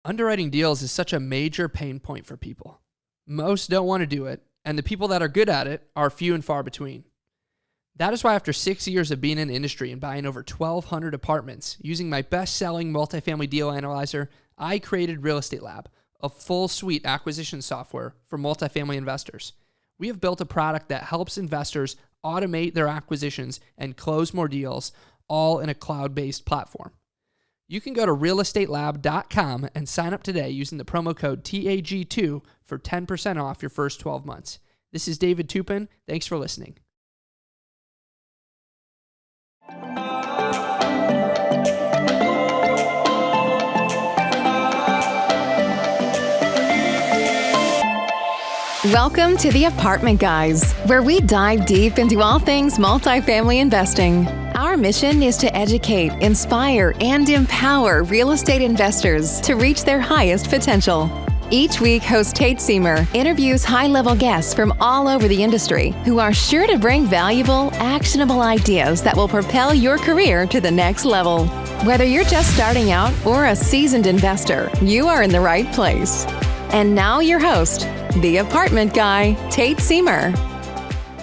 Underwriting deals is such a major pain point for people. Most don't want to do it, and the people that are good at it are few and far between. That is why after 6 years of being in the industry and buying over 1,200 apartments, using my best-selling multifamily deal analyzer, I created Real Estate Lab, a full suite acquisition software for multifamily investors. We have built a product that helps investors automate their acquisitions and close more deals, all in a cloud-based platform. You can go to realestatelab.com and sign up today using the promo code TAG2 for 10% off your first 12 months. This is David Tupin. Thanks for listening. Welcome to the Apartment Guys, where we dive deep into all things multifamily investing. Our mission is to educate, inspire, and empower real estate investors to reach their highest potential. Each week, host Tate Seamer interviews high-level guests from all over the industry who are sure to bring valuable, actionable ideas that will propel your career to the next level. Whether you're just starting out or a seasoned investor, you are in the right place. And now your host, the Apartment Guy, Tate Seamer.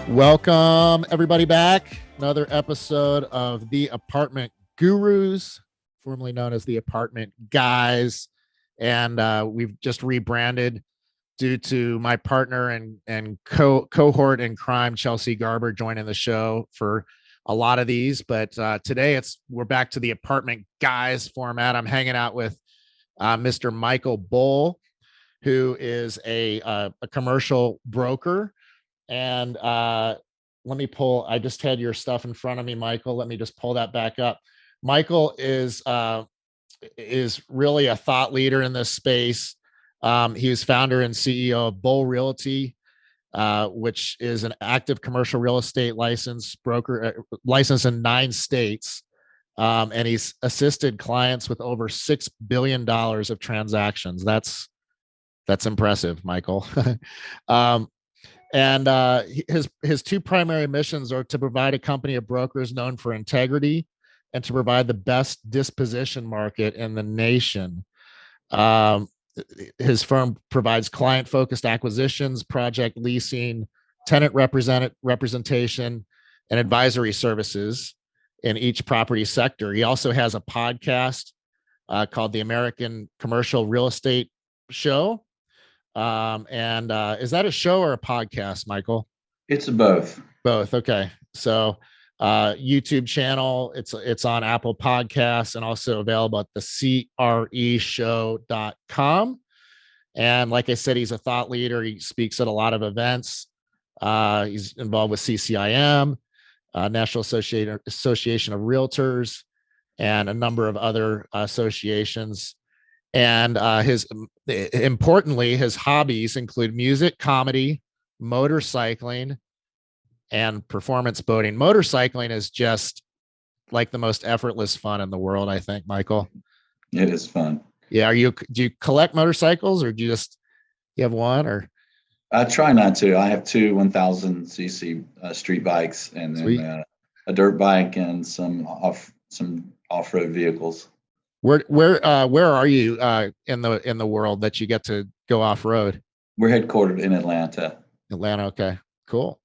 Welcome, everybody, back. Another episode of the Apartment Gurus, formerly known as the Apartment Guys. And we've just rebranded due to my partner and cohort in crime, Chelsea Garber, joining the show for a lot of these. But today we're back to the Apartment Guys format. I'm hanging out with Mr. Michael Bull, who is a commercial broker. And I just had your stuff in front of me, Michael. Let me just pull that back up. Michael is really a thought leader in this space. He is founder and CEO of Bull Realty, which is an active commercial real estate licensed broker, licensed in 9 states. And he's assisted clients with over $6 billion of transactions. That's impressive, Michael. And his 2 primary missions are to provide a company of brokers known for integrity and to provide the best disposition market in the nation. His firm provides client-focused acquisitions, project leasing, tenant representation, and advisory services in each property sector. He also has a podcast called the American Commercial Real Estate Show. Is that a show or a podcast, Michael? It's both. Both. Okay. So, YouTube channel, it's on Apple Podcasts and also available at the CREshow.com. And like I said, he's a thought leader. He speaks at a lot of events. He's involved with CCIM, National Association of REALTORS, and a number of other associations. And importantly, his hobbies include music, comedy, motorcycling, and performance boating. Motorcycling is just like the most effortless fun in the world, I think, Michael. It is fun. Yeah. Do you collect motorcycles, or do you have one? Or I try not to. I have 2 1,000cc street bikes, and then a dirt bike and some off-road vehicles. Where are you in the world that you get to go off road? We're headquartered in Atlanta. Okay, cool.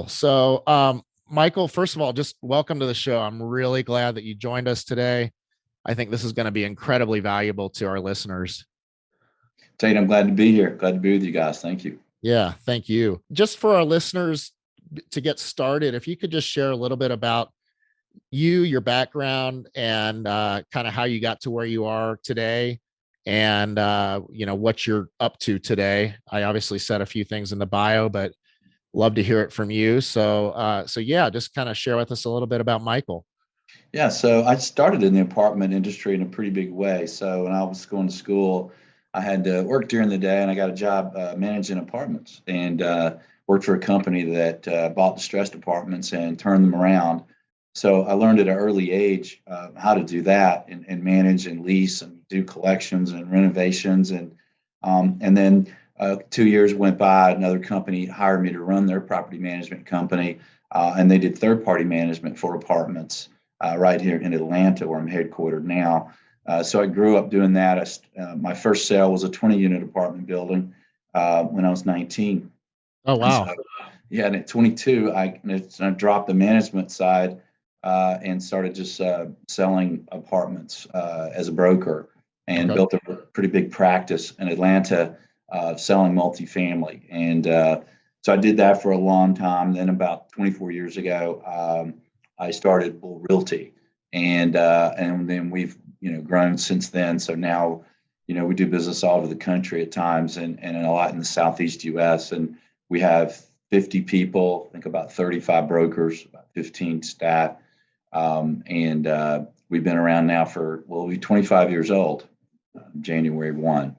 So, Michael, first of all, just welcome to the show. I'm really glad that you joined us today. I think this is going to be incredibly valuable to our listeners. Tate, I'm glad to be here. Glad to be with you guys. Thank you. Yeah, thank you. Just for our listeners to get started, if you could just share a little bit about your background, and kind of how you got to where you are today, and what you're up to today. I obviously said a few things in the bio, but love to hear it from you. So yeah, just kind of share with us a little bit about Michael. Yeah, so I started in the apartment industry in a pretty big way. So when I was going to school, I had to work during the day, and I got a job managing apartments, and worked for a company that bought distressed apartments and turned them around. So I learned at an early age how to do that, and manage and lease and do collections and renovations. And then 2 years went by, another company hired me to run their property management company, and they did third-party management for apartments right here in Atlanta, where I'm headquartered now. So I grew up doing that. My first sale was a 20-unit apartment building when I was 19. Oh, wow. So, yeah, and at 22, I dropped the management side and started just selling apartments as a broker, and built a pretty big practice in Atlanta selling multifamily. And so I did that for a long time. Then about 24 years ago, I started Bull Realty, and then we've grown since then. So now we do business all over the country at times, and a lot in the Southeast U.S. And we have 50 people, I think about 35 brokers, about 15 staff. And we've been around now we'll be 25 years old, January 1.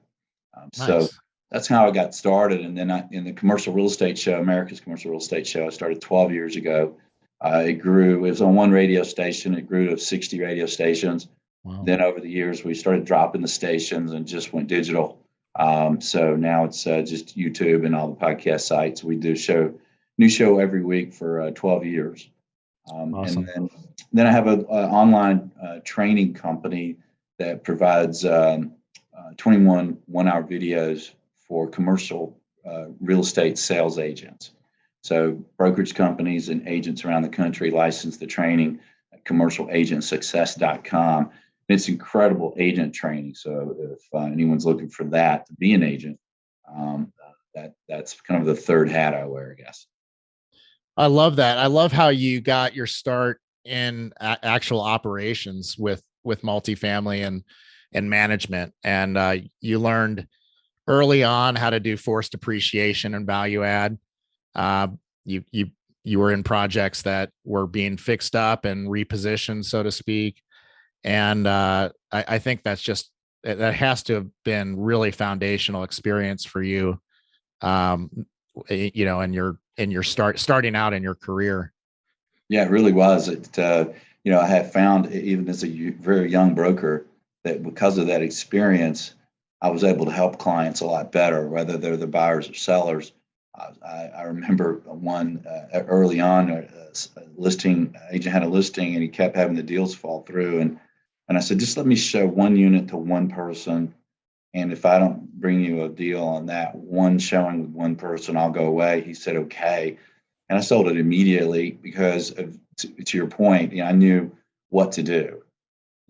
So Nice. that's how I got started. And then in the commercial real estate show, America's Commercial Real Estate Show, I started 12 years ago. It grew. It was on one radio station. It grew to 60 radio stations. Wow. Then over the years, we started dropping the stations and just went digital. So now it's just YouTube and all the podcast sites. We do new show every week for 12 years. Awesome. And then I have an online training company that provides 21 one-hour videos for commercial real estate sales agents. So brokerage companies and agents around the country license the training at commercialagentsuccess.com. It's incredible agent training. So if anyone's looking for that to be an agent, that's kind of the third hat I wear, I guess. I love that. I love how you got your start in actual operations with multifamily and management. And you learned early on how to do forced appreciation and value add. You were in projects that were being fixed up and repositioned, so to speak. And I think that has to have been really foundational experience for you, in your starting out in your career. Yeah, it really was. I have found, even as a very young broker, that because of that experience, I was able to help clients a lot better, whether they're the buyers or sellers. I remember one early on, a listing agent had a listing and he kept having the deals fall through. And I said, just let me show one unit to one person. And if I don't bring you a deal on that one showing with one person, I'll go away. He said, okay. And I sold it immediately because to your point, I knew what to do.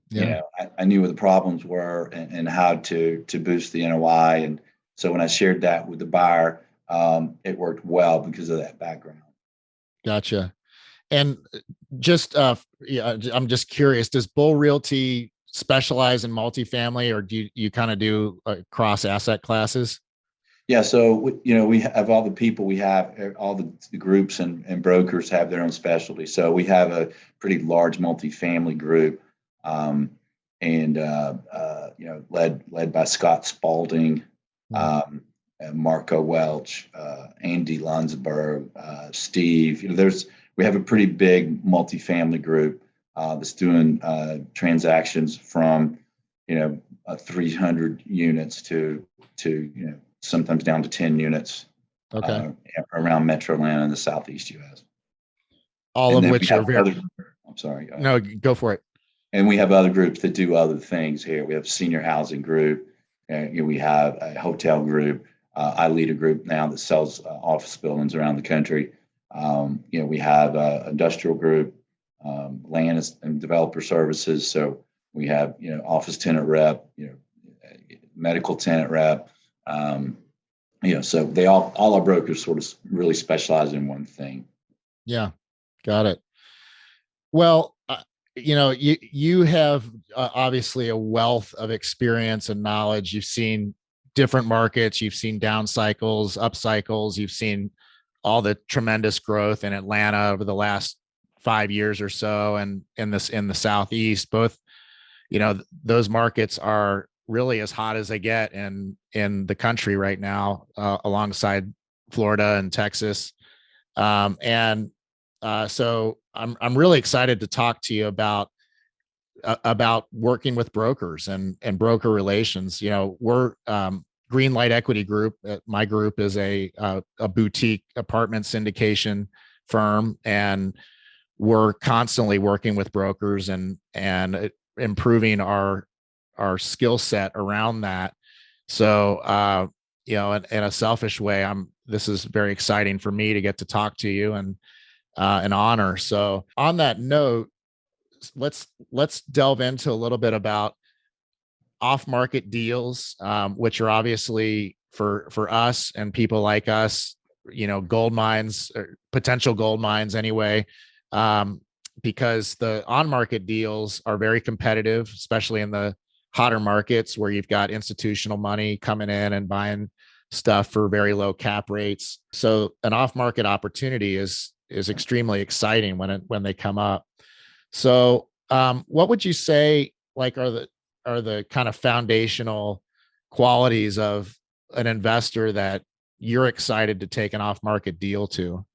Yeah. I knew what the problems were and how to boost the NOI. And so when I shared that with the buyer, it worked well because of that background. Gotcha. And just, I'm just curious, does Bull Realty specialize in multifamily, or do you kind of do cross asset classes? Yeah. So, we have all the people, we have all the groups and brokers have their own specialty. So we have a pretty large multifamily group, led by Scott Spalding, Marco Welch, Andy Lunsberg, Steve. We have a pretty big multifamily group that's doing transactions from 300 units to sometimes down to 10 units. Okay. Around Metro Atlanta and the Southeast U.S. All of which are very. I'm sorry. No, go for it. And we have other groups that do other things here. We have a senior housing group. We have a hotel group. I lead a group now that sells office buildings around the country. We have an industrial group, land and developer services. So we have, office tenant rep, medical tenant rep. So they all our brokers sort of really specialize in one thing. Yeah, got it. Well, you have obviously a wealth of experience and knowledge. You've seen different markets, you've seen down cycles, up cycles, you've seen all the tremendous growth in Atlanta over the last 5 years or so, and in the Southeast. Both, those markets are really as hot as they get in the country right now, alongside Florida and Texas. So I'm really excited to talk to you about working with brokers and broker relations. We're Greenlight Equity Group. My group is a boutique apartment syndication firm, and we're constantly working with brokers and improving our our skill set around that. So, in a selfish way, this is very exciting for me to get to talk to you, and an honor. So on that note, let's delve into a little bit about off-market deals, which are obviously for us and people like us, gold mines, or potential gold mines anyway, because the on-market deals are very competitive, especially in the hotter markets where you've got institutional money coming in and buying stuff for very low cap rates. So an off-market opportunity is extremely exciting when they come up. So what would you say are the kind of foundational qualities of an investor that you're excited to take an off-market deal to?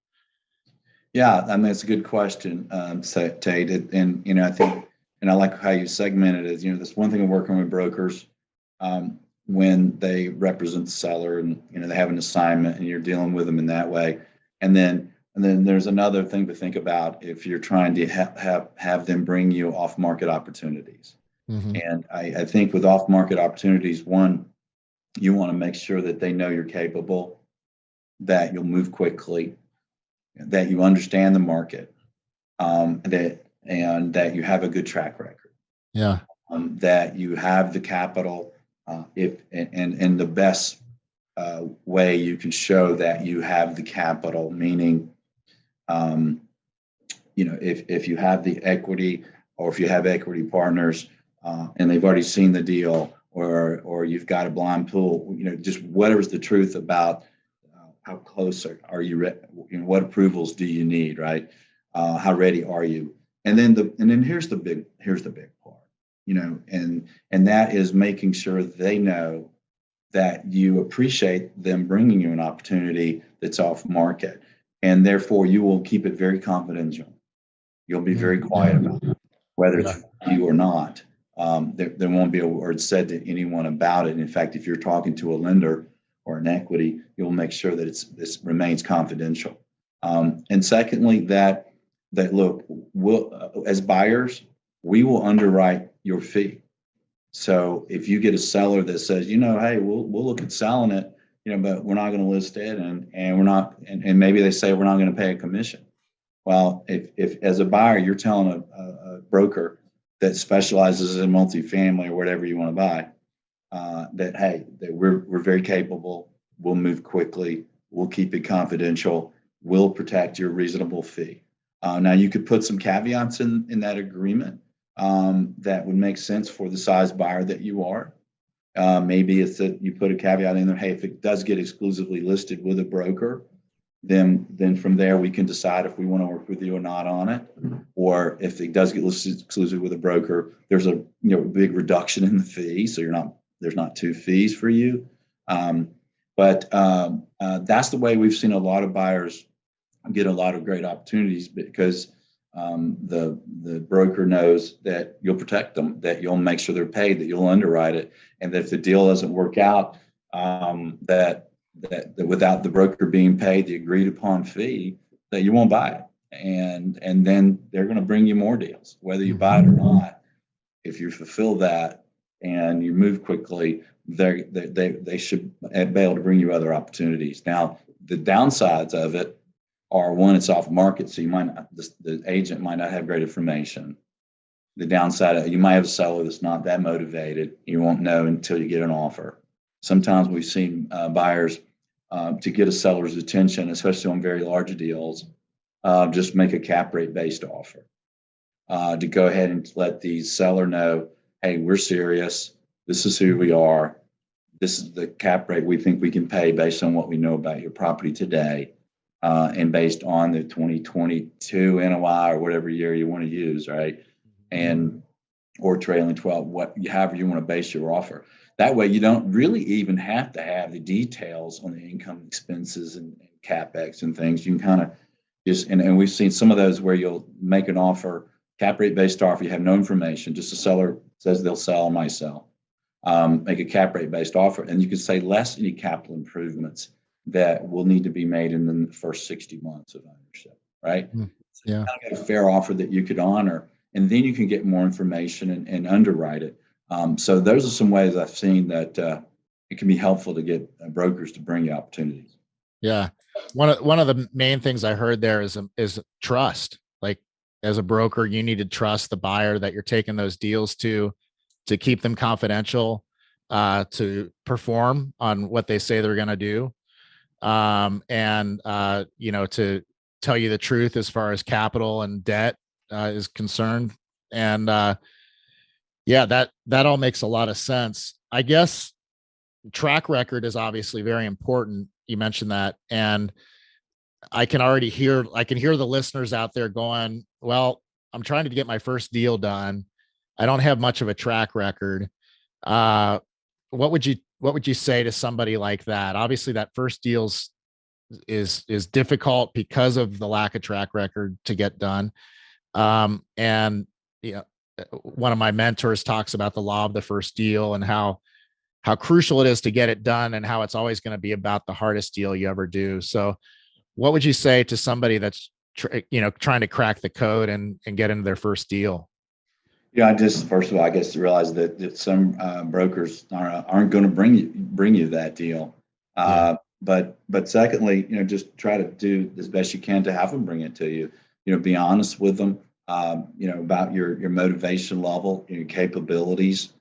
Yeah, I mean, it's a good question, Tate. And I think, and I like how you segmented it. This one thing of working with brokers, when they represent the seller and, they have an assignment and you're dealing with them in that way. And then there's another thing to think about if you're trying to have them bring you off-market opportunities. Mm-hmm. And I think with off-market opportunities, one, you want to make sure that they know you're capable, that you'll move quickly, that you understand the market, that you have a good track record. Yeah. That you have the capital, and the best way you can show that you have the capital, meaning, if you have the equity, or if you have equity partners, and they've already seen the deal, or you've got a blind pool, just whatever's the truth about how close are you, what approvals do you need, right? How ready are you? And then here's the big part, and that is making sure they know that you appreciate them bringing you an opportunity that's off market, and therefore you will keep it very confidential. You'll be very quiet about it, whether it's you or not. There won't be a word said to anyone about it. And in fact, if you're talking to a lender or an equity, you'll make sure that this remains confidential. And secondly, that look, as buyers, we will underwrite your fee. So if you get a seller that says, hey, we'll look at selling it, but we're not going to list it, and we're not, and maybe they say we're not going to pay a commission. Well, if as a buyer you're telling a broker that specializes in multifamily or whatever you want to buy, that we're very capable, we'll move quickly, we'll keep it confidential, we'll protect your reasonable fee. Now you could put some caveats in that agreement that would make sense for the size buyer that you are. Maybe it's that you put a caveat in there, hey, if it does get exclusively listed with a broker, then from there we can decide if we want to work with you or not on it. Or if it does get listed exclusively with a broker, there's a big reduction in the fee, so there's not two fees for you. But that's the way we've seen a lot of buyers get a lot of great opportunities, because the broker knows that you'll protect them, that you'll make sure they're paid, that you'll underwrite it, and that if the deal doesn't work out, that without the broker being paid the agreed upon fee, that you won't buy it, and then they're going to bring you more deals, whether you buy it or not. If you fulfill that and you move quickly, they should be able to bring you other opportunities. Now, the downsides of it are, one, it's off market, so the agent might not have great information. The downside, you might have a seller that's not that motivated. You won't know until you get an offer. Sometimes we've seen buyers, to get a seller's attention, especially on very large deals, just make a cap rate based offer, to go ahead and let the seller know, hey, we're serious. This is who we are. This is the cap rate we think we can pay based on what we know about your property today. And based on the 2022 NOI or whatever year you want to use, right? Or trailing 12, however you want to base your offer. That way you don't really even have to have the details on the income expenses and CapEx and things. You can kind of just, and we've seen some of those where you'll make an offer, cap rate based offer, you have no information, just the seller says they'll sell, might sell. Make a cap rate based offer, and you can say less any capital improvements that will need to be made in the first 60 months of ownership, right? So you kind of got a fair offer that you could honor, and then you can get more information and underwrite it. So those are some ways I've seen that it can be helpful to get brokers to bring you opportunities. Yeah. One of the main things I heard there is trust. Like, as a broker, you need to trust the buyer that you're taking those deals to keep them confidential, to perform on what they say they're going to do. And to tell you the truth as far as capital and debt is concerned. And yeah, that all makes a lot of sense. I guess track record is obviously very important. You mentioned that, and I can hear the listeners out there going, well, I'm trying to get my first deal done. I don't have much of a track record. What would you say to somebody like that? Obviously that first deal's is difficult because of the lack of track record to get done. And one of my mentors talks about the law of the first deal and how crucial it is to get it done, and how it's always going to be about the hardest deal you ever do. So what would you say to somebody that's trying to crack the code and get into their first deal? Yeah, first of all, I guess to realize that some brokers aren't going to bring you that deal. But secondly, just try to do as best you can to have them bring it to you. Be honest with them. About your motivation level, your capabilities.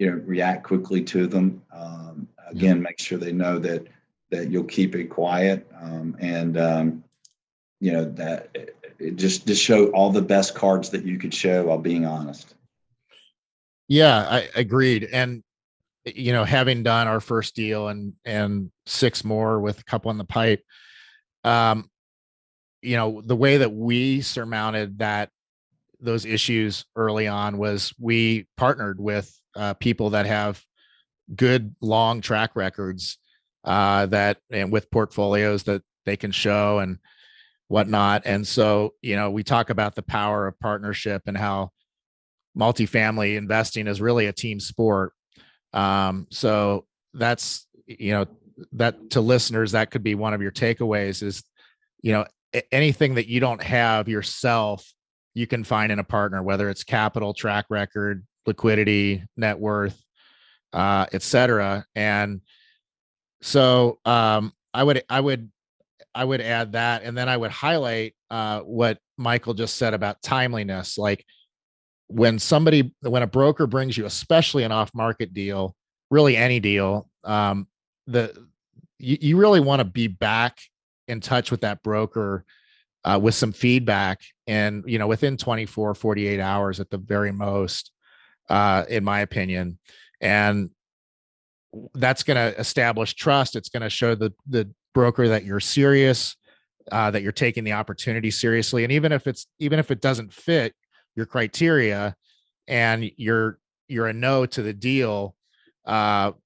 React quickly to them. Again, make sure they know that you'll keep it quiet. That just show all the best cards that you could show while being honest. Yeah, I agreed. And having done our first deal and 6 more with a couple in the pipe, the way that we surmounted those issues early on was we partnered with people that have good long track records, and with portfolios that they can show and whatnot. And so, we talk about the power of partnership and how multifamily investing is really a team sport. So that's, that to listeners, that could be one of your takeaways is, anything that you don't have yourself, you can find in a partner, whether it's capital, track record, liquidity, net worth, et cetera. And so, I would add that, and then I would highlight what Michael just said about timeliness. Like, when a broker brings you, especially an off-market deal, really any deal, you really want to be back in touch with that broker with some feedback, and within 24, 48 hours at the very most, in my opinion. And that's going to establish trust. It's going to show the broker that you're serious, that you're taking the opportunity seriously. And even if it doesn't fit your criteria and you're a no to the deal, I'll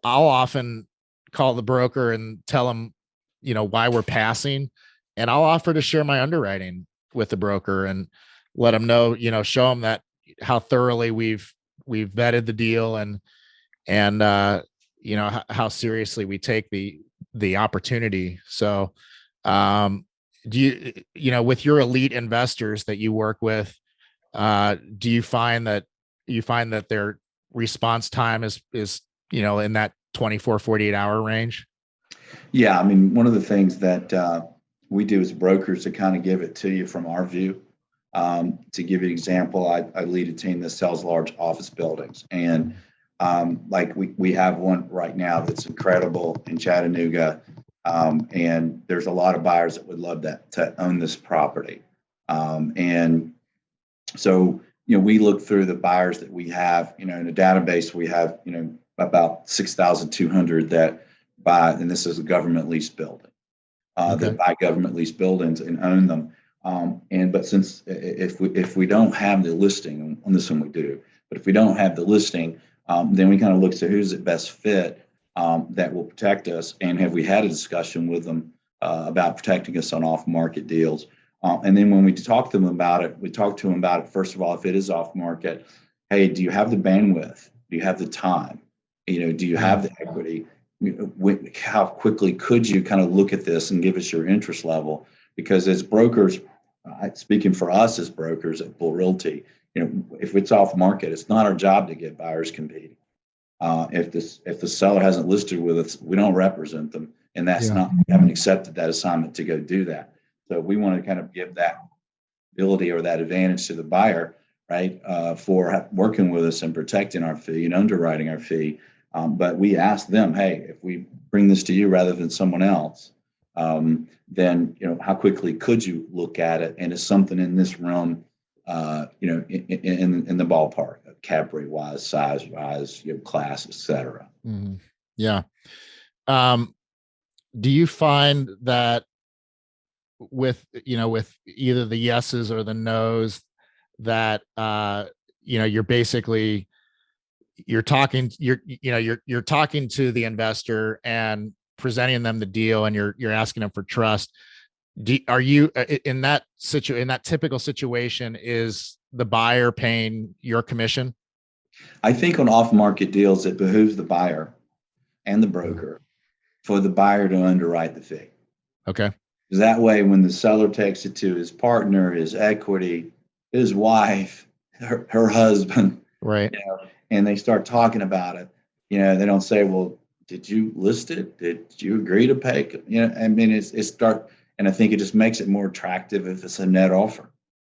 often call the broker and tell them, why we're passing, and I'll offer to share my underwriting with the broker and let them know, show them that how thoroughly we've vetted the deal and how seriously we take the opportunity. So, do you, with your elite investors that you work with, do you find that their response time is in that 24, 48 hour range? Yeah. I mean, one of the things that we do as brokers to kind of give it to you from our view, to give you an example, I lead a team that sells large office buildings, and like we have one right now that's incredible in Chattanooga. And there's a lot of buyers that would love to own this property. And so, we look through the buyers that we have, in a database, we have, about 6,200 that buy, and this is a government lease building, that buy government lease buildings and own them. But since if we don't have the listing, on this one we do, but if we don't have the listing, then we kind of look to who's the best fit that will protect us, and have we had a discussion with them about protecting us on off-market deals. And then when we talk to them about it, first of all, if it is off-market, hey, do you have the bandwidth? Do you have the time? Do you have the equity? How quickly could you kind of look at this and give us your interest level? Because as brokers, speaking for us as brokers at Bull Realty, if it's off market, it's not our job to get buyers competing. If the seller hasn't listed with us, we don't represent them, and that's not, we haven't accepted that assignment to go do that. So we want to kind of give that ability or that advantage to the buyer, right, for working with us and protecting our fee and underwriting our fee. But we ask them, hey, if we bring this to you rather than someone else, then how quickly could you look at it, and is something in this realm, in the ballpark, cap rate wise, size wise, class, etc. Mm-hmm. Yeah. Do you find that with either the yeses or the nos, that you're basically talking to the investor and presenting them the deal, and you're asking them for trust? Are you in that typical situation, is the buyer paying your commission? I think on off-market deals, it behooves the buyer and the broker for the buyer to underwrite the fee. Okay. Because that way, when the seller takes it to his partner, his equity, his wife, her husband, right, and they start talking about it, they don't say, well, did you list it? Did you agree to pay? I mean, and I think it just makes it more attractive if it's a net offer.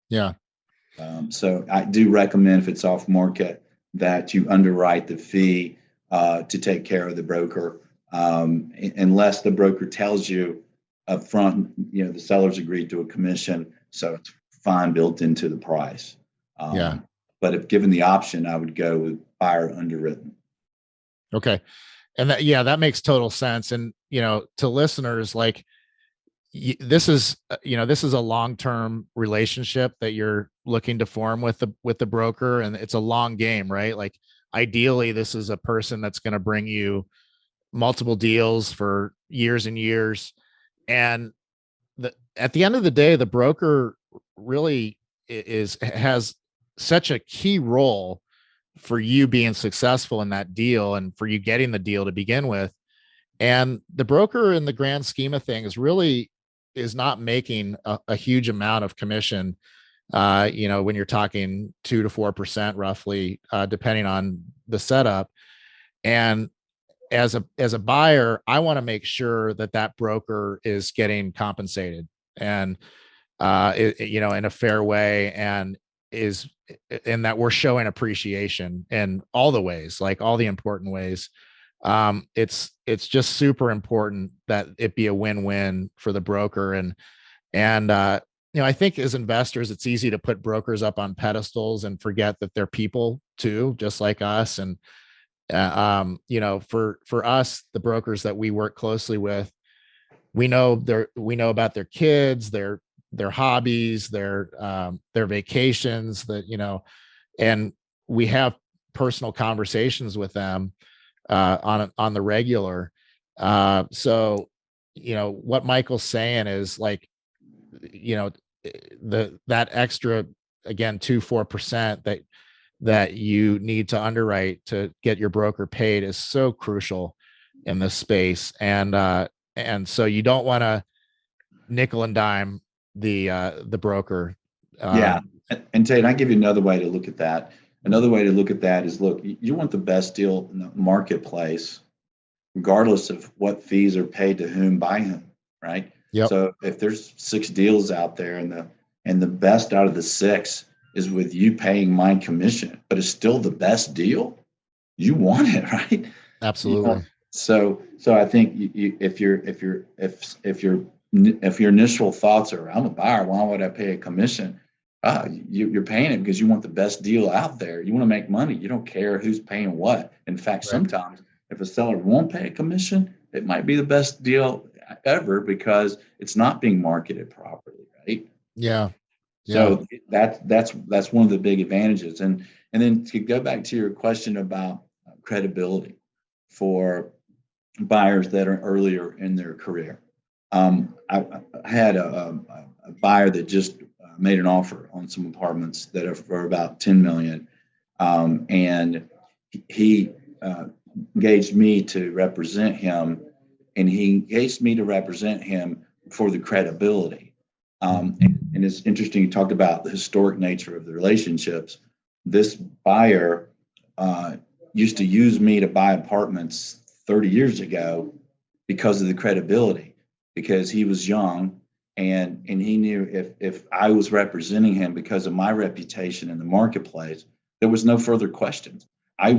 Yeah. So I do recommend, if it's off market, that you underwrite the fee to take care of the broker, unless the broker tells you up front, the seller's agreed to a commission, so it's fine built into the price. But if given the option, I would go with buyer underwritten. Okay. And that makes total sense. And, to listeners, like, this is a long-term relationship that you're looking to form with the broker, and it's a long game, right? Like, ideally, this is a person that's going to bring you multiple deals for years and years. And at the end of the day, the broker really has such a key role for you being successful in that deal and for you getting the deal to begin with. And the broker, in the grand scheme of things, really is not making a huge amount of commission, when you're talking 2 to 4% roughly, depending on the setup. And as a buyer, I want to make sure that broker is getting compensated, and in a fair way, and that we're showing appreciation in all the ways, like all the important ways. It's just super important that it be a win-win for the broker. And I think as investors, it's easy to put brokers up on pedestals and forget that they're people too, just like us. And for us, the brokers that we work closely with, we know about their kids, their hobbies, their vacations, and we have personal conversations with them on the regular. So what Michael's saying is, like, that extra, again, 2-4% that you need to underwrite to get your broker paid is so crucial in this space. And so you don't want to nickel and dime the broker. And Tate, I give you another way to look at that. Another way to look at that is, look, you want the best deal in the marketplace, regardless of what fees are paid to whom by whom, right? Yep. So if there's 6 deals out there, and the best out of the 6 is with you paying my commission, but it's still the best deal, you want it, right? Absolutely. So I think if your initial thoughts are, I'm a buyer, why would I pay a commission? You're paying it because you want the best deal out there. You want to make money. You don't care who's paying what. In fact, sometimes if a seller won't pay a commission, it might be the best deal ever because it's not being marketed properly, right? Yeah. So that's one of the big advantages. And then to go back to your question about credibility for buyers that are earlier in their career. I had a buyer that just made an offer on some apartments that are for about $10 million. And he engaged me to represent him, and he engaged me to represent him for the credibility. And and it's interesting, you talked about the historic nature of the relationships. This buyer used to use me to buy apartments 30 years ago because of the credibility, because he was young and he knew if I was representing him because of my reputation in the marketplace, there was no further questions. I'm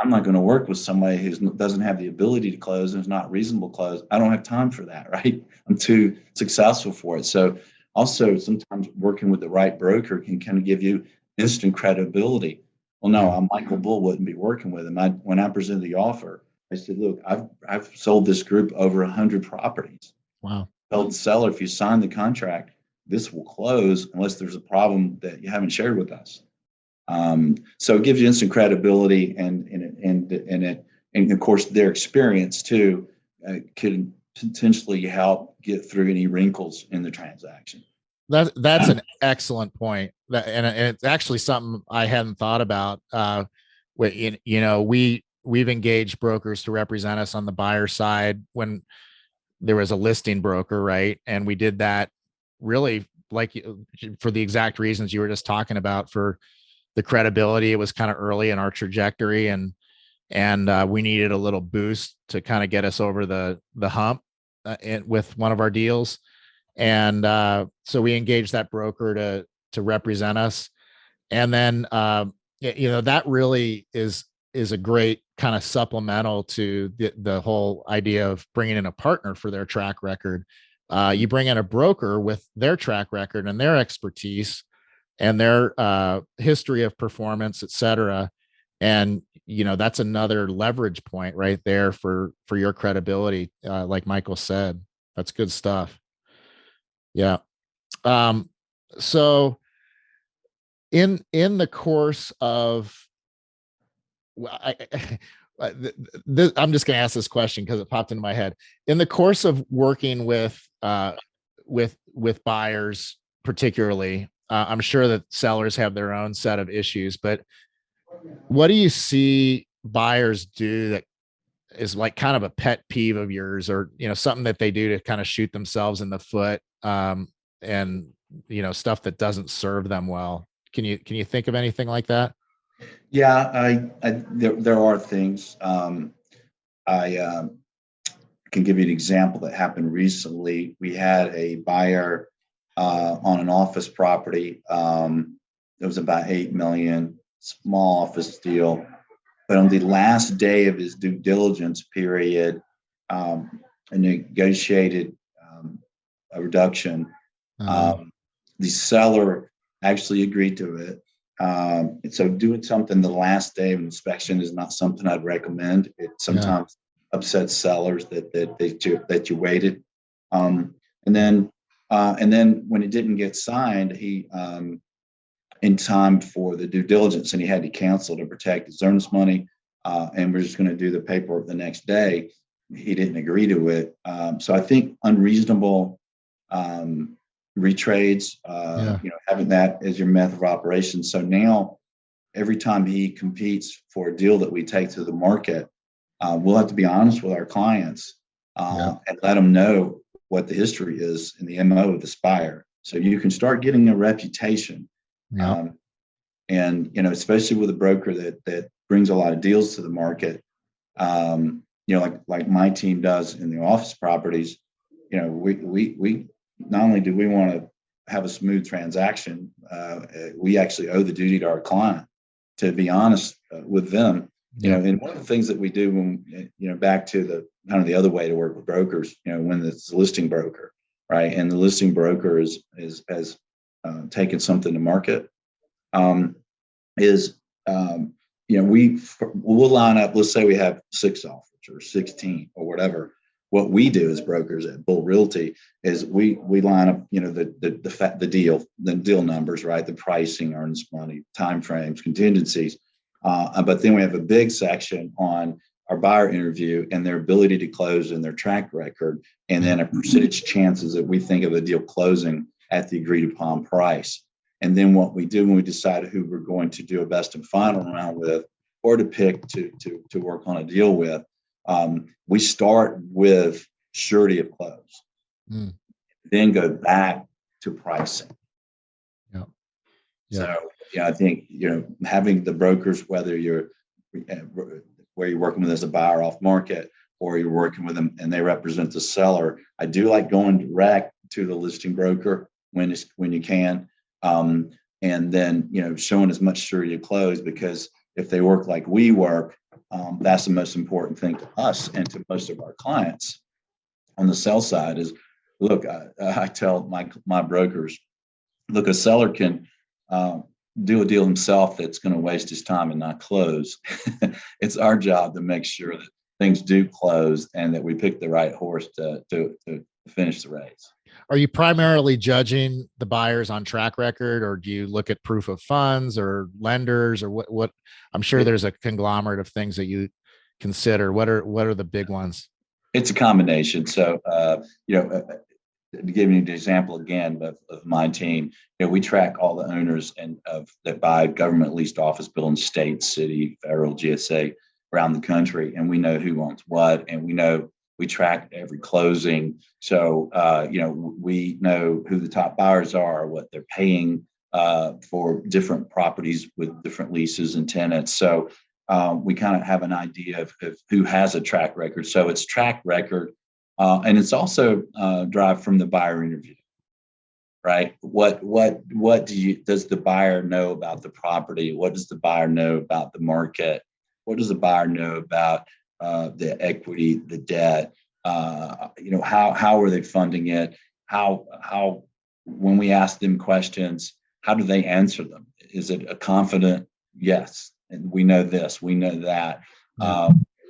not going to work with somebody who doesn't have the ability to close and is not reasonable close. I don't have time for that, right? I'm too successful for it. So also sometimes working with the right broker can kind of give you instant credibility. Well, no, Michael Bull wouldn't be working with him. When I presented the offer, I said, look, I've sold this group over 100 properties. Wow. Told the seller, if you sign the contract, this will close unless there's a problem that you haven't shared with us. So it gives you instant credibility, and of course their experience too could potentially help get through any wrinkles in the transaction. That's an excellent point. And it's actually something I hadn't thought about. We've engaged brokers to represent us on the buyer side when there was a listing broker, right? And we did that really for the exact reasons you were just talking about, for the credibility. It was kind of early in our trajectory, and we needed a little boost to kind of get us over the hump with one of our deals. And so we engaged that broker to represent us. And then, that really is a great kind of supplemental to the whole idea of bringing in a partner for their track record. You bring in a broker with their track record and their expertise and their history of performance, et cetera. And, that's another leverage point right there for your credibility. Like Michael said, that's good stuff. Yeah. So in the course of, I'm just going to ask this question because it popped into my head. In the course of working with buyers, particularly, I'm sure that sellers have their own set of issues, but what do you see buyers do that is like kind of a pet peeve of yours, or, something that they do to kind of shoot themselves in the foot, and, stuff that doesn't serve them well? Can you think of anything like that? Yeah, there are things. I can give you an example that happened recently. We had a buyer on an office property. It was about $8 million, small office deal. But on the last day of his due diligence period, I negotiated a reduction. The seller actually agreed to it. And so doing something the last day of inspection is not something I'd recommend. It sometimes upsets sellers that you waited. And then when it didn't get signed, he in time for the due diligence, and he had to cancel to protect his earnest money. And we're just going to do the paperwork the next day. He didn't agree to it. So I think unreasonable retrades, having that as your method of operation. So now every time he competes for a deal that we take to the market, we'll have to be honest with our clients and let them know what the history is in the MO of this buyer. So you can start getting a reputation. And, especially with a broker that brings a lot of deals to the market, like my team does in the office properties, we not only do we want to have a smooth transaction, we actually owe the duty to our client to be honest with them. And one of the things that we do when, back to the kind of the other way to work with brokers, when it's a listing broker, right? And the listing broker has taken something to market, we'll line up, let's say we have 6 offers or 16 or whatever. What we do as brokers at Bull Realty is we line up, the deal numbers, right? The pricing, earnest money, timeframes, contingencies. But then we have a big section on our buyer interview and their ability to close and their track record, and then a percentage chances that we think of the deal closing at the agreed upon price. And then what we do when we decide who we're going to do a best and final round with, or to pick to work on a deal with, we start with surety of close, then go back to pricing. Yeah. So, I think, having the brokers, whether you're working with as a buyer off market or you're working with them and they represent the seller, I do like going direct to the listing broker when you can. And then, showing as much surety of close, because if they work like we work, that's the most important thing to us and to most of our clients on the sell side is, look, I tell my brokers, look, a seller can do a deal himself that's going to waste his time and not close. It's our job to make sure that things do close and that we pick the right horse to finish the race. Are you primarily judging the buyers on track record, or do you look at proof of funds or lenders, or what? I'm sure there's a conglomerate of things that you consider. What are the big ones? It's a combination. So, to give you an example again of my team, we track all the owners that buy government leased office buildings, state, city, federal, GSA around the country, and we know who owns what, and we track every closing. So, we know who the top buyers are, what they're paying for different properties with different leases and tenants. So we kind of have an idea of who has a track record. So it's track record. And it's also derived from the buyer interview, right? What does the buyer know about the property? What does the buyer know about the market? What does the buyer know about the equity, the debt? How are they funding it? How when we ask them questions, how do they answer them? Is it a confident yes? And we know this, we know that.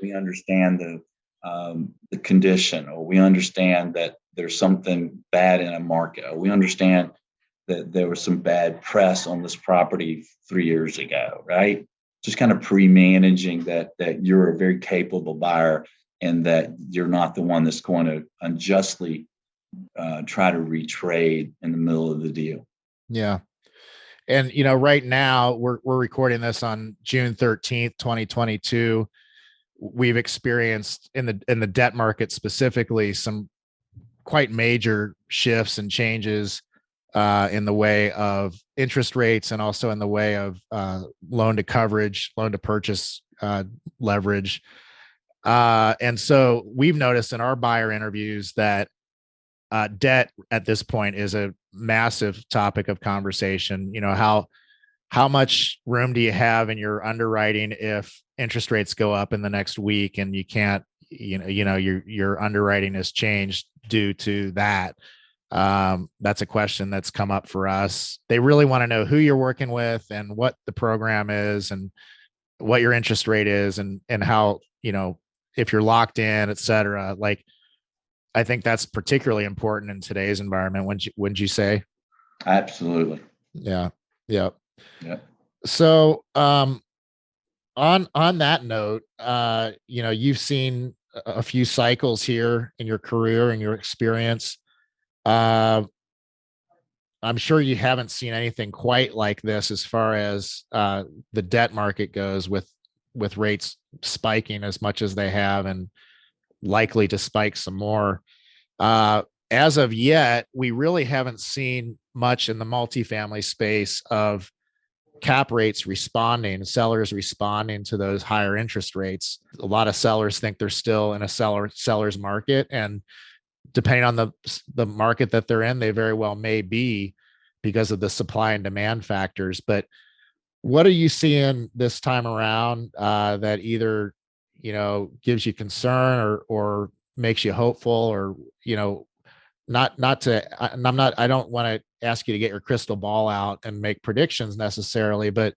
We understand the condition, or we understand that there's something bad in a market, or we understand that there was some bad press on this property 3 years ago, right? Just kind of pre-managing that you're a very capable buyer and that you're not the one that's going to unjustly try to retrade in the middle of the deal. Yeah. And, right now we're recording this on June 13th, 2022. We've experienced in the debt market specifically some quite major shifts and changes in the way of interest rates, and also in the way of loan to coverage, loan to purchase leverage. And so we've noticed in our buyer interviews that debt at this point is a massive topic of conversation. How much room do you have in your underwriting if interest rates go up in the next week and you can't, your underwriting has changed due to that? That's a question that's come up for us. They really want to know who you're working with and what the program is and what your interest rate is and how, if you're locked in, et cetera. Like, I think that's particularly important in today's environment. Wouldn't you say? Absolutely. Yeah. Yeah. Yeah. So, on that note, you've seen a few cycles here in your career and your experience. I'm sure you haven't seen anything quite like this as far as the debt market goes, with rates spiking as much as they have and likely to spike some more. As of yet, we really haven't seen much in the multifamily space of cap rates responding, sellers responding to those higher interest rates. A lot of sellers think they're still in a seller's market, and depending on the market that they're in, they very well may be, because of the supply and demand factors. But what are you seeing this time around that either gives you concern or makes you hopeful, or I don't want to ask you to get your crystal ball out and make predictions necessarily, but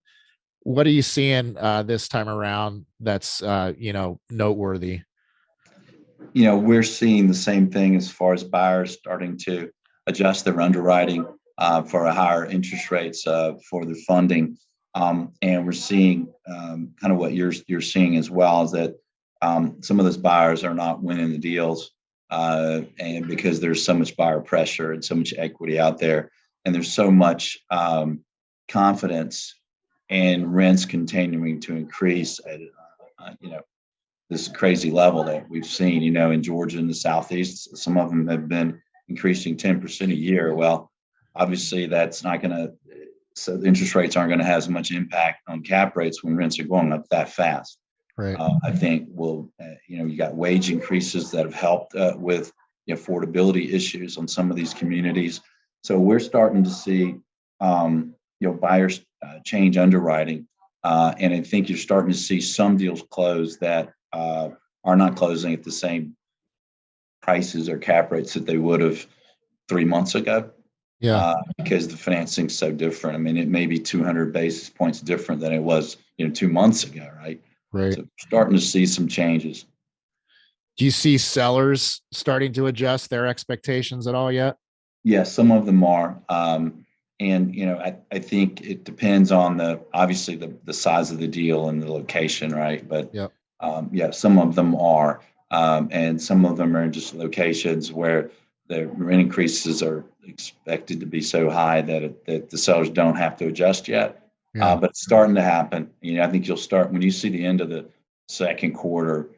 what are you seeing this time around that's noteworthy? We're seeing the same thing as far as buyers starting to adjust their underwriting for a higher interest rates for their funding. And we're seeing kind of what you're seeing as well, is that some of those buyers are not winning the deals, and because there's so much buyer pressure and so much equity out there, and there's so much confidence and rents continuing to increase at this crazy level that we've seen. In Georgia and the Southeast, some of them have been increasing 10% a year. Well, obviously that's not going to so the interest rates aren't going to have as much impact on cap rates when rents are going up that fast. Right. I think you got wage increases that have helped with the affordability issues on some of these communities. So we're starting to see, buyers change underwriting. And I think you're starting to see some deals close that are not closing at the same prices or cap rates that they would have 3 months ago. Yeah. Because the financing's so different. I mean, it may be 200 basis points different than it was, 2 months ago, right? Right. So starting to see some changes. Do you see sellers starting to adjust their expectations at all yet? Yes, some of them are. And I think it depends on obviously the size of the deal and the location, right? But Yep. yeah, some of them are. And some of them are in just locations where the rent increases are expected to be so high that the sellers don't have to adjust yet. Yeah. But it's starting to happen. I think you'll start when you see the end of the second quarter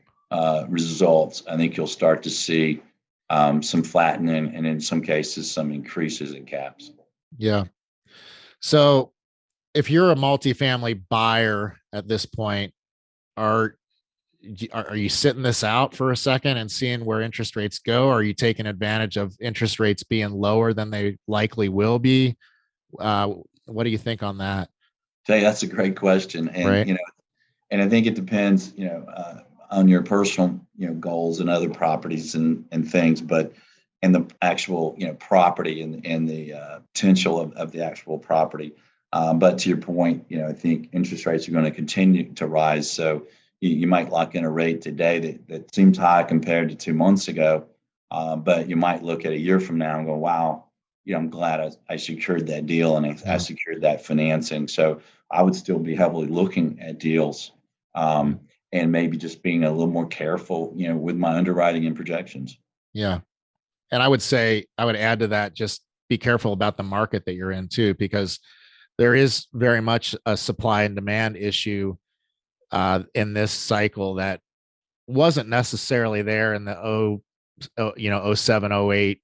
results. I think you'll start to see some flattening and in some cases some increases in caps. Yeah. So if you're a multifamily buyer at this point, are you sitting this out for a second and seeing where interest rates go? Or are you taking advantage of interest rates being lower than they likely will be? What do you think on that? Jay, that's a great question. And, Right. And I think it depends, on your personal, goals and other properties and things, and the actual, property and the potential of the actual property. But to your point, I think interest rates are going to continue to rise. So you might lock in a rate today that seems high compared to 2 months ago. But you might look at a year from now and go, wow, I'm glad I secured that deal and I secured that financing. So I would still be heavily looking at deals and maybe just being a little more careful, with my underwriting and projections. Yeah. And I would add to that, just be careful about the market that you're in too, because there is very much a supply and demand issue in this cycle that wasn't necessarily there in the 07, 08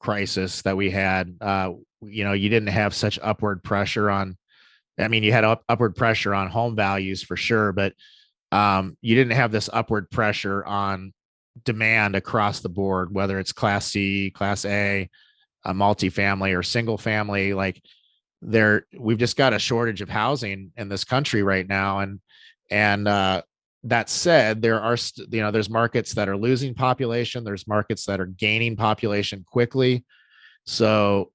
crisis that we had. You didn't have such upward pressure on, you had upward pressure on home values for sure, but you didn't have this upward pressure on demand across the board, whether it's Class C, Class A, multifamily or single family. We've just got a shortage of housing in this country right now. And that said, there are, there's markets that are losing population. There's markets that are gaining population quickly. So,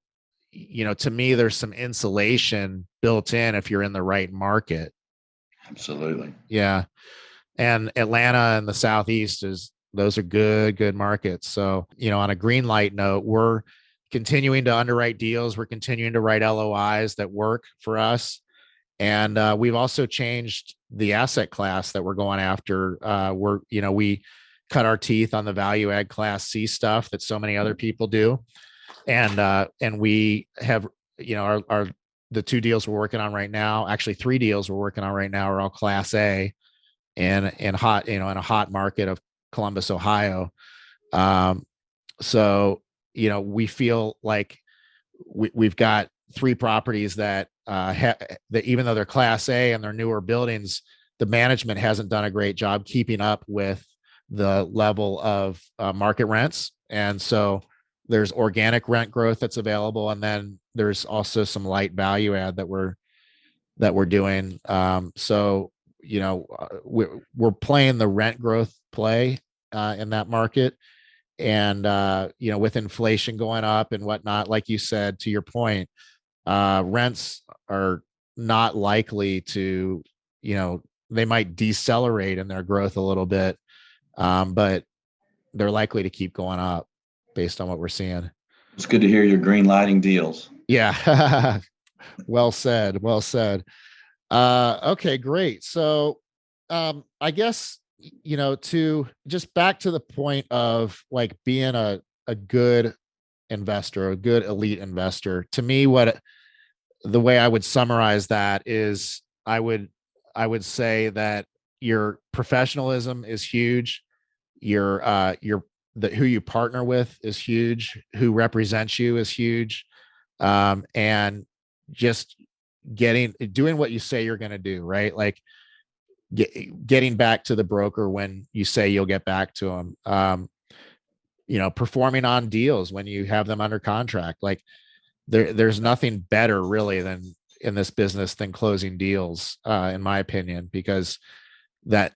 to me, there's some insulation built in if you're in the right market. Absolutely. Yeah. And Atlanta and the Southeast those are good markets. So, on a green light note, we're continuing to underwrite deals. We're continuing to write LOIs that work for us. And we've also changed the asset class that we're going after. We cut our teeth on the value add Class C stuff that so many other people do. And we have, the 2 deals we're working on right now, actually 3 deals we're working on right now are all Class A and in a hot market of Columbus, Ohio. So, we feel like we've got 3 properties that that even though they're Class A and they're newer buildings, the management hasn't done a great job keeping up with the level of market rents. And so there's organic rent growth that's available. And then there's also some light value add that we're doing. So, we're playing the rent growth play in that market. And, with inflation going up and whatnot, like you said, to your point, rents are not likely to, they might decelerate in their growth a little bit, but they're likely to keep going up based on what we're seeing. It's good to hear your green lighting deals. Yeah. Well said. Okay, great. So, I guess, to just back to the point of being a good investor, a good elite investor, to me, the way I would summarize that is I would say that your professionalism is huge. Who you partner with is huge. Who represents you is huge. And just doing what you say you're going to do, right? Like getting back to the broker when you say you'll get back to them, performing on deals when you have them under contract. Like there's nothing better really than in this business than closing deals, in my opinion, because that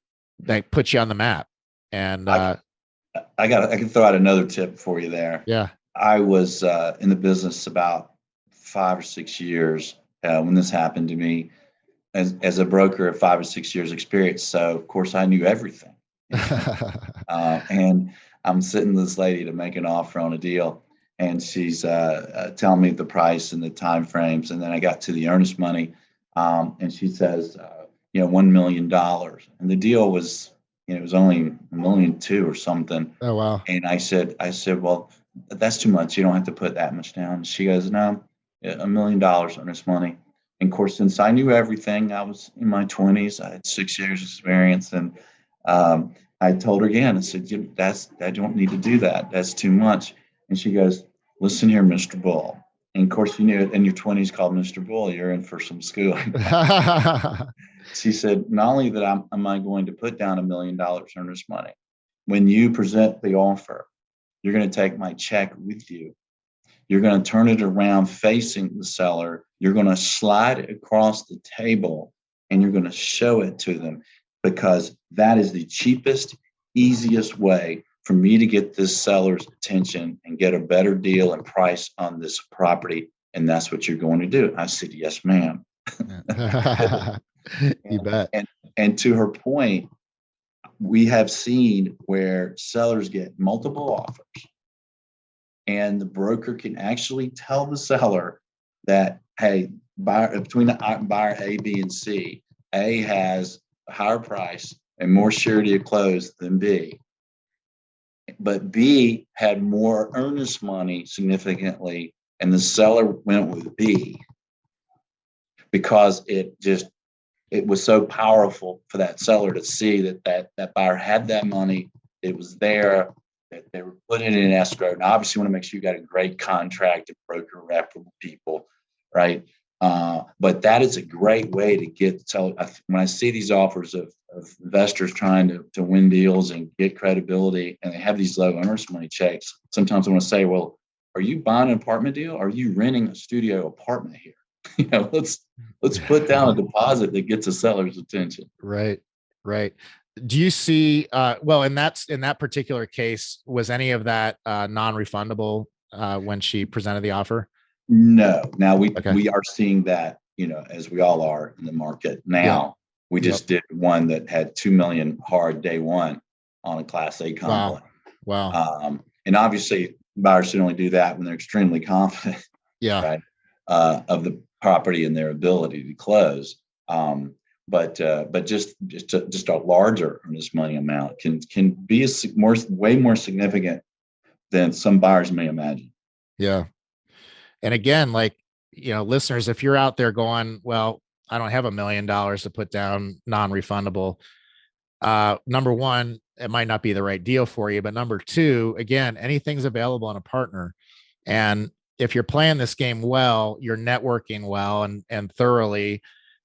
puts you on the map. And I can throw out another tip for you there. Yeah. I was in the business about 5 or 6 years when this happened to me as a broker of 5 or 6 years experience. So of course I knew everything. And I'm sitting with this lady to make an offer on a deal, and she's telling me the price and the time frames. And then I got to the earnest money, and she says, $1 million. And the deal was, it was only $1.2 million or something. Oh, wow. And I said, well, that's too much. You don't have to put that much down. She goes, no, $1 million earnest money. And of course, since I knew everything, I was in my 20s. I had 6 years experience, and I told her again. I said, I don't need to do that. That's too much. And she goes, listen here, Mr. Bull. And of course, in your 20s called Mr. Bull, you're in for some schooling. She said, not only that am I going to put down $1 million earnest money, when you present the offer, you're going to take my check with you. You're going to turn it around facing the seller. You're going to slide it across the table, and you're going to show it to them, because that is the cheapest, easiest way for me to get this seller's attention and get a better deal and price on this property. And that's what you're going to do. I said, yes, ma'am. You bet. And to her point, we have seen where sellers get multiple offers, and the broker can actually tell the seller that, hey, between the buyer A, B, and C, A has a higher price and more surety of close than B, but B had more earnest money significantly, and the seller went with B because it was so powerful for that seller to see that buyer had that money. It was there, that they were putting it in escrow. Now, obviously, you want to make sure you got a great contract and broker reputable people, right? But that is a great way to get the seller. When I see these offers of investors trying to win deals and get credibility, and they have these low earnest money checks, sometimes I want to say, well, are you buying an apartment deal? Or are you renting a studio apartment here? Let's put down a deposit that gets a seller's attention. Right. Do you see, well, in that particular case, was any of that non-refundable when she presented the offer? No. Now we are seeing that, as we all are in the market now. Yeah. We just did one that had $2 million hard day one on a Class A complex. Wow. And obviously, buyers should only do that when they're extremely confident. Yeah. Right, of the property and their ability to close. But just a larger earnest money amount can be way more significant than some buyers may imagine. Yeah. And again, listeners, if you're out there going, well, I don't have $1 million to put down non-refundable. Number one, it might not be the right deal for you. But number two, again, anything's available in a partner. And if you're playing this game well, you're networking well and thoroughly,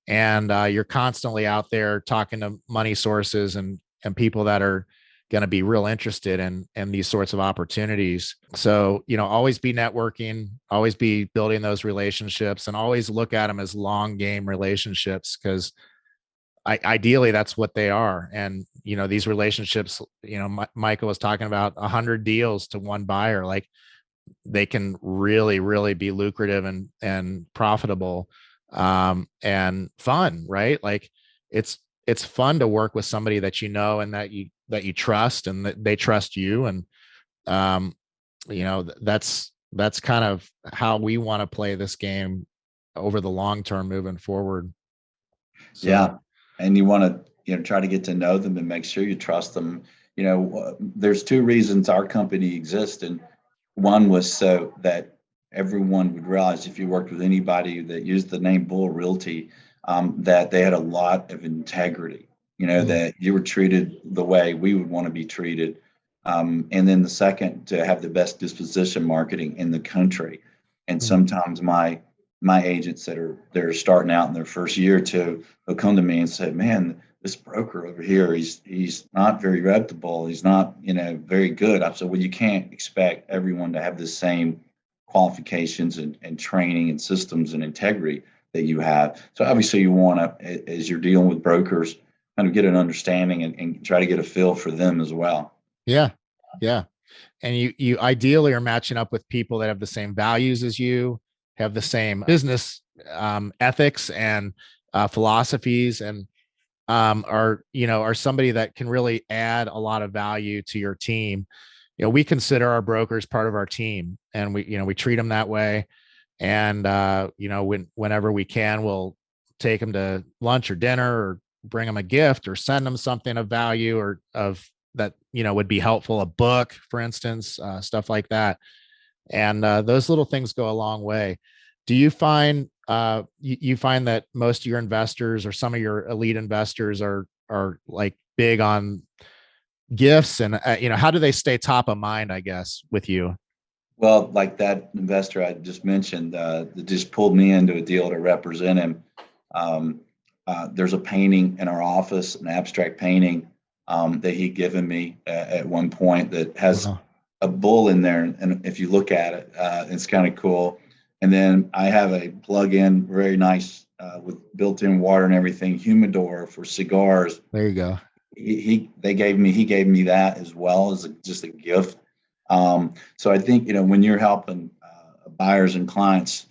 and you're constantly out there talking to money sources and people that are going to be real interested in these sorts of opportunities. So, always be networking, always be building those relationships, and always look at them as long game relationships, because ideally that's what they are. And, these relationships, Michael was talking about 100 deals to one buyer, like they can really, really be lucrative and profitable, and fun, right? Like it's fun to work with somebody that and that you trust, and that they trust you. And, that's kind of how we want to play this game over the long term moving forward. So, yeah. And you want to, try to get to know them and make sure you trust them. There's two reasons our company exists. And one was so that everyone would realize, if you worked with anybody that used the name Bull Realty, that they had a lot of integrity, that you were treated the way we would want to be treated. And then the second, to have the best disposition marketing in the country. And sometimes my my agents they're starting out in their first year or two, they'll come to me and say, man, this broker over here, he's not very reputable. He's not, very good. I said, well, you can't expect everyone to have the same qualifications and training and systems and integrity that you have. So obviously you want to, as you're dealing with brokers, kind of get an understanding and try to get a feel for them as well. Yeah. Yeah. And you ideally are matching up with people that have the same values as you, have the same business ethics and philosophies, and are somebody that can really add a lot of value to your team. We consider our brokers part of our team, and we treat them that way. And whenever we can, we'll take them to lunch or dinner, or bring them a gift, or send them something of value or of that would be helpful, a book, for instance, stuff like that. And those little things go a long way. Do you find you find that most of your investors, or some of your elite investors, are like big on gifts, and how do they stay top of mind, I guess, with you? Well, like that investor I just mentioned, that just pulled me into a deal to represent him. There's a painting in our office, an abstract painting that he'd given me at one point that has a bull in there. And if you look at it, it's kind of cool. And then I have a plug-in, very nice, with built-in water and everything, humidor for cigars. There you go. He gave me that as well as just a gift. So I think, when you're helping buyers and clients,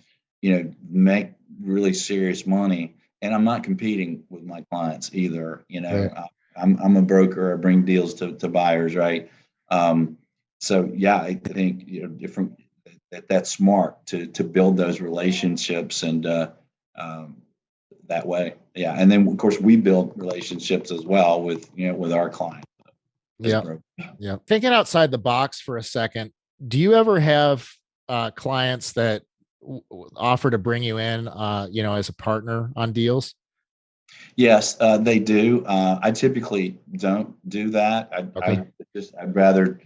make really serious money, and I'm not competing with my clients either. Right. I'm a broker. I bring deals to buyers, right? So yeah, I think different. That's smart to build those relationships, and that way, yeah. And then of course we build relationships as well with our clients. Yeah, yeah. Thinking outside the box for a second, do you ever have clients that offer to bring you in, as a partner on deals? Yes, they do. I typically don't do that. Okay. I'd rather,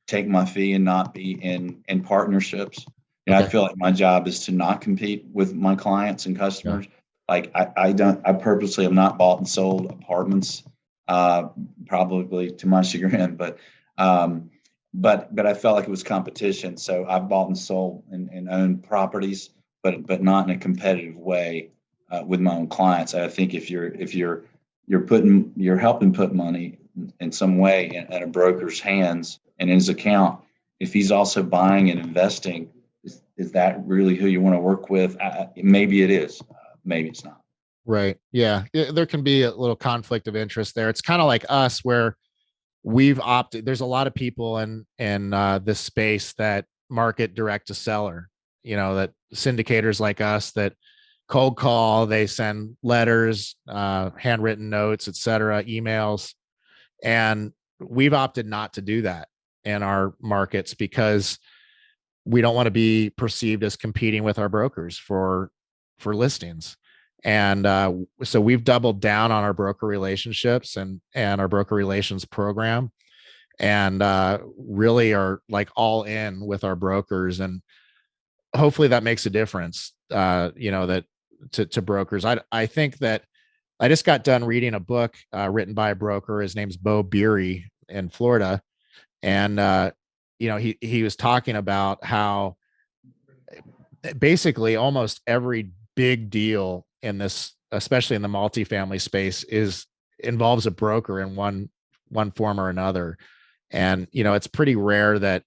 take my fee and not be in partnerships. Okay. I feel like my job is to not compete with my clients and customers. Yeah. Like I purposely have not bought and sold apartments, probably to my chagrin, but I felt like it was competition. So I've bought and sold and owned properties, but not in a competitive way. With my own clients. I think if you're helping put money in some way in a broker's hands and in his account, if he's also buying and investing, is that really who you want to work with? Maybe it is, maybe it's not. Right. Yeah. There can be a little conflict of interest there. It's kind of like us, where we've opted. There's a lot of people in this space that market direct to seller. That syndicators like us that cold call, they send letters, handwritten notes, etc., emails. And we've opted not to do that in our markets because we don't want to be perceived as competing with our brokers for listings. And so we've doubled down on our broker relationships and our broker relations program, and really are like all in with our brokers. And hopefully that makes a difference, that to brokers. I think that I just got done reading a book written by a broker. His name's Bo Beery in Florida. And, he was talking about how basically almost every big deal in this, especially in the multifamily space, involves a broker in one form or another. And, it's pretty rare that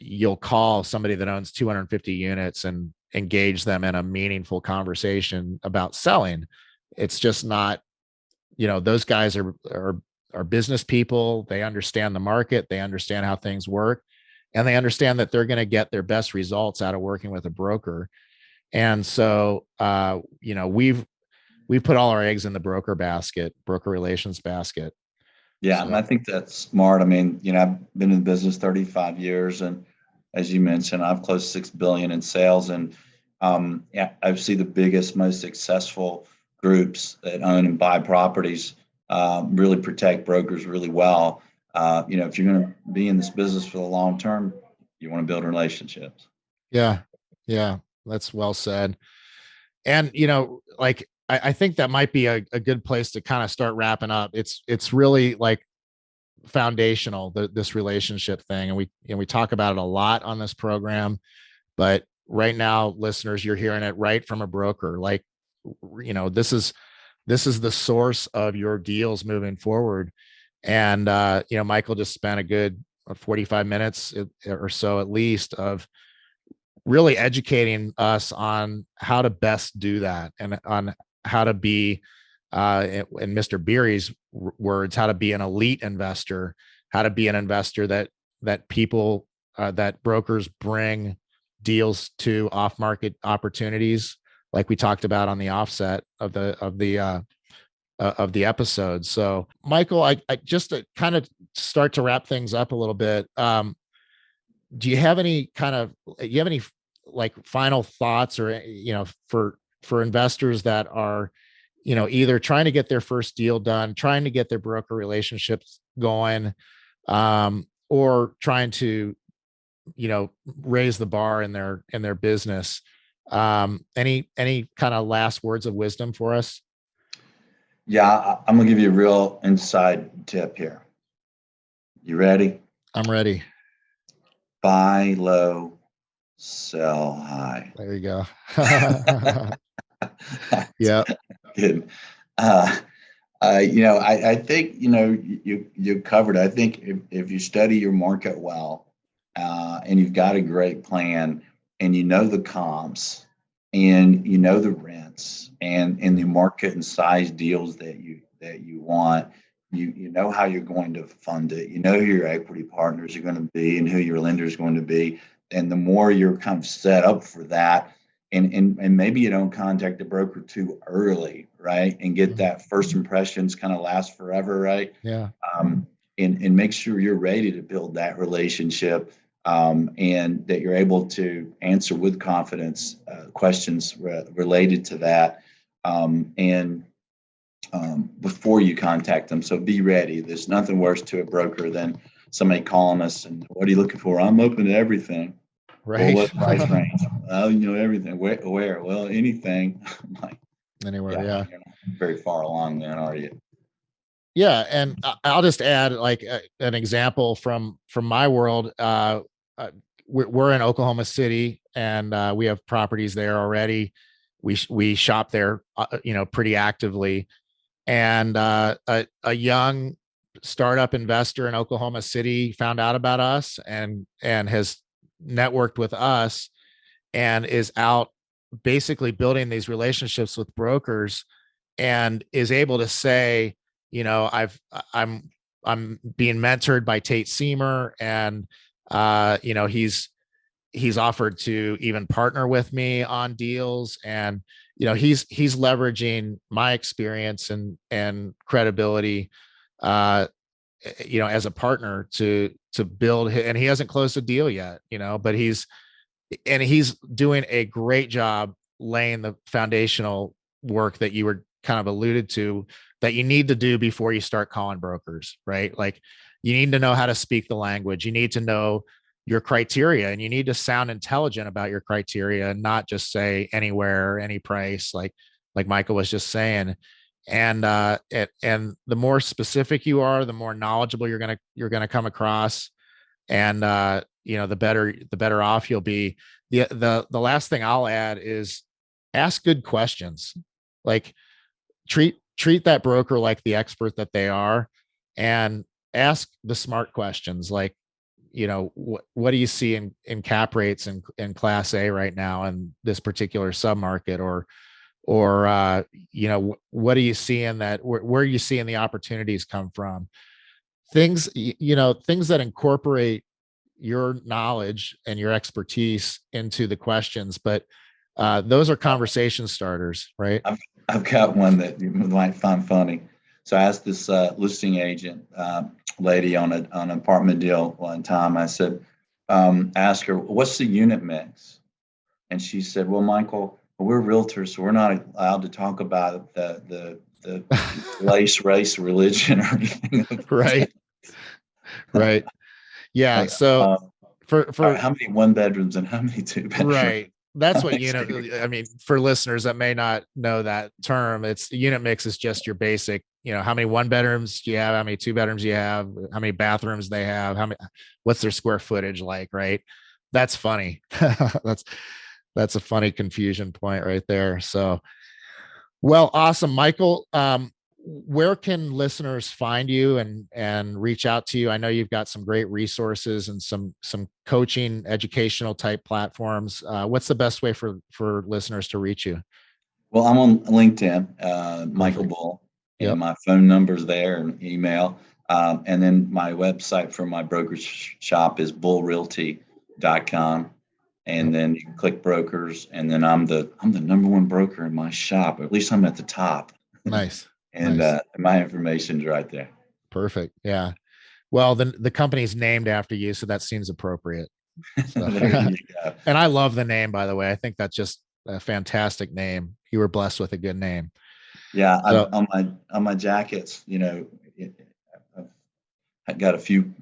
you'll call somebody that owns 250 units and engage them in a meaningful conversation about selling. It's just not, those guys are business people. They understand the market. They understand how things work, and they understand that they're going to get their best results out of working with a broker. And so, we've put all our eggs in the broker relations basket. Yeah. So. And I think that's smart. I mean, I've been in business 35 years, and as you mentioned, I've closed $6 billion in sales, and I see the biggest, most successful groups that own and buy properties really protect brokers really well. If you're going to be in this business for the long term, you want to build relationships. Yeah, yeah. That's well said. And, like, I think that might be a good place to kind of start wrapping up. It's really like foundational, this relationship thing. And we talk about it a lot on this program, but right now, listeners, you're hearing it right from a broker. Like, this is the source of your deals moving forward. And, Michael just spent a good 45 minutes or so, at least, of really educating us on how to best do that, and on how to be, in Mr. Beery's words, how to be an elite investor, how to be an investor that people, that brokers bring deals to off-market opportunities, like we talked about on the offset of the episode. So, Michael, I just to kind of start to wrap things up a little bit. Do you have any like final thoughts, or for investors that are either trying to get their first deal done, trying to get their broker relationships going, or trying to raise the bar in their business? Any kind of last words of wisdom for us? Yeah, I'm gonna give you a real inside tip here. You ready? I'm ready. Buy low, sell high. There you go. Yeah. Good. I think you covered it. I think if you study your market well, and you've got a great plan, and the comps, and the rents, and the market and size deals that you want, you know how you're going to fund it. You know who your equity partners are going to be and who your lender is going to be. And the more you're kind of set up for that, and maybe you don't contact the broker too early, right? And get that first impressions kind of last forever, right? Yeah. And make sure you're ready to build that relationship, and that you're able to answer with confidence questions related to that, and before you contact them. So be ready. There's nothing worse to a broker than somebody calling us and, what are you looking for? I'm open to everything. Right. Well, what price range? Everything. Where? Well, anything. Like, anywhere. Yeah. You're not very far along then, are you? Yeah. And I'll just add like an example from my world. We're in Oklahoma City, and we have properties there already. We shop there, pretty actively. And a young startup investor in Oklahoma City found out about us and has networked with us, and is out basically building these relationships with brokers, and is able to say, I'm being mentored by Tate Seamer, and he's offered to even partner with me on deals, and he's leveraging my experience and credibility, as a partner to build, and he hasn't closed a deal yet, but he's doing a great job laying the foundational work that you were kind of alluded to, that you need to do before you start calling brokers, right? Like, you need to know how to speak the language. You need to know your criteria, and you need to sound intelligent about your criteria, and not just say anywhere, any price, like Michael was just saying. And the more specific you are, the more knowledgeable you're gonna come across, and the better off you'll be. The last thing I'll add is ask good questions. Like, treat that broker like the expert that they are, and ask the smart questions, like, what do you see in cap rates in Class A right now in this particular submarket, or what do you see in that, where are you seeing the opportunities come from? Things that incorporate your knowledge and your expertise into the questions, but those are conversation starters, right? I've got one that you might find funny. So I asked this listing agent lady on an apartment deal one time. I said, ask her, what's the unit mix? And she said, well, Michael, we're realtors, so we're not allowed to talk about the place, race, religion, or anything. Right. Yeah. Like, so for how many one bedrooms and how many two bedrooms? Right. That's what unit, I mean, for listeners that may not know that term, it's unit mix is just your basic, how many 1-bedrooms do you have? How many 2-bedrooms you have? How many bathrooms they have? What's their square footage like, right? That's funny. That's a funny confusion point right there. So, well, awesome. Michael, where can listeners find you and reach out to you? I know you've got some great resources and some coaching, educational type platforms. What's the best way for listeners to reach you? Well, I'm on LinkedIn, Michael Bull, and my phone number's there and email. And then my website for my brokerage shop is bullrealty.com. And then you can click brokers, and then I'm the number one broker in my shop. Or at least I'm at the top. Nice. And nice. My information's right there. Perfect. Yeah. Well, the company's named after you, so that seems appropriate. So. There you go. And I love the name, by the way. I think that's just a fantastic name. You were blessed with a good name. Yeah. So, on my jackets, I've got a few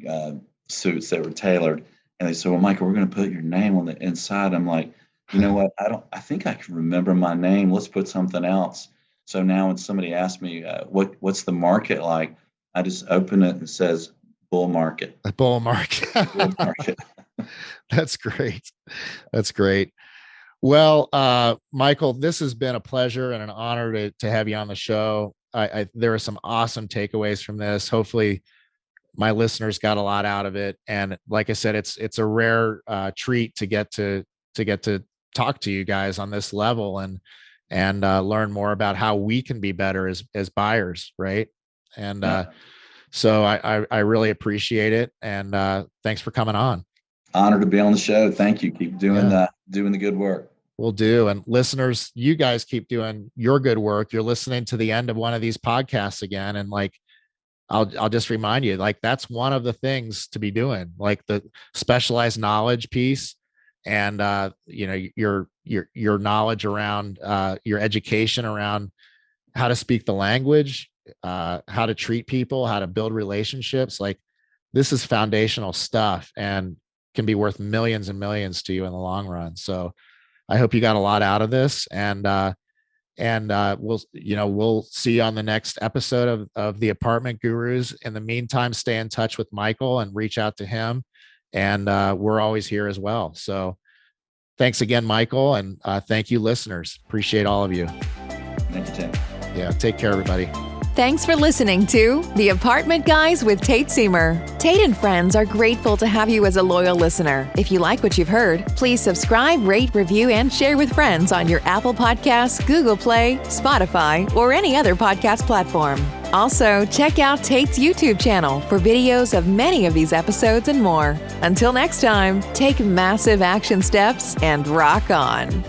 suits that were tailored. And they said, well, Michael, we're going to put your name on the inside. I'm like, you know what? I think I can remember my name. Let's put something else. So now when somebody asks me, what's the market like? I just open it and it says bull market. A bull market. Bull market. That's great. That's great. Well, Michael, this has been a pleasure and an honor to have you on the show. There are some awesome takeaways from this. Hopefully my listeners got a lot out of it. And like I said, it's a rare treat to get to talk to you guys on this level and learn more about how we can be better as buyers. Right. And so I really appreciate it. And thanks for coming on. Honored to be on the show. Thank you. Keep doing the good work. Will do. And listeners, you guys keep doing your good work. You're listening to the end of one of these podcasts again. And I'll just remind you, that's one of the things to be doing, like the specialized knowledge piece and, your knowledge around, your education around how to speak the language, how to treat people, how to build relationships. This is foundational stuff and can be worth millions and millions to you in the long run. So I hope you got a lot out of this, and we'll see you on the next episode of the Apartment Gurus. In the meantime, stay in touch with Michael and reach out to him. And we're always here as well. So thanks again, Michael. And thank you, listeners. Appreciate all of you. Thank you, Tim. Yeah. Take care, everybody. Thanks for listening to The Apartment Guys with Tate Seamer. Tate and friends are grateful to have you as a loyal listener. If you like what you've heard, please subscribe, rate, review, and share with friends on your Apple Podcasts, Google Play, Spotify, or any other podcast platform. Also, check out Tate's YouTube channel for videos of many of these episodes and more. Until next time, take massive action steps and rock on.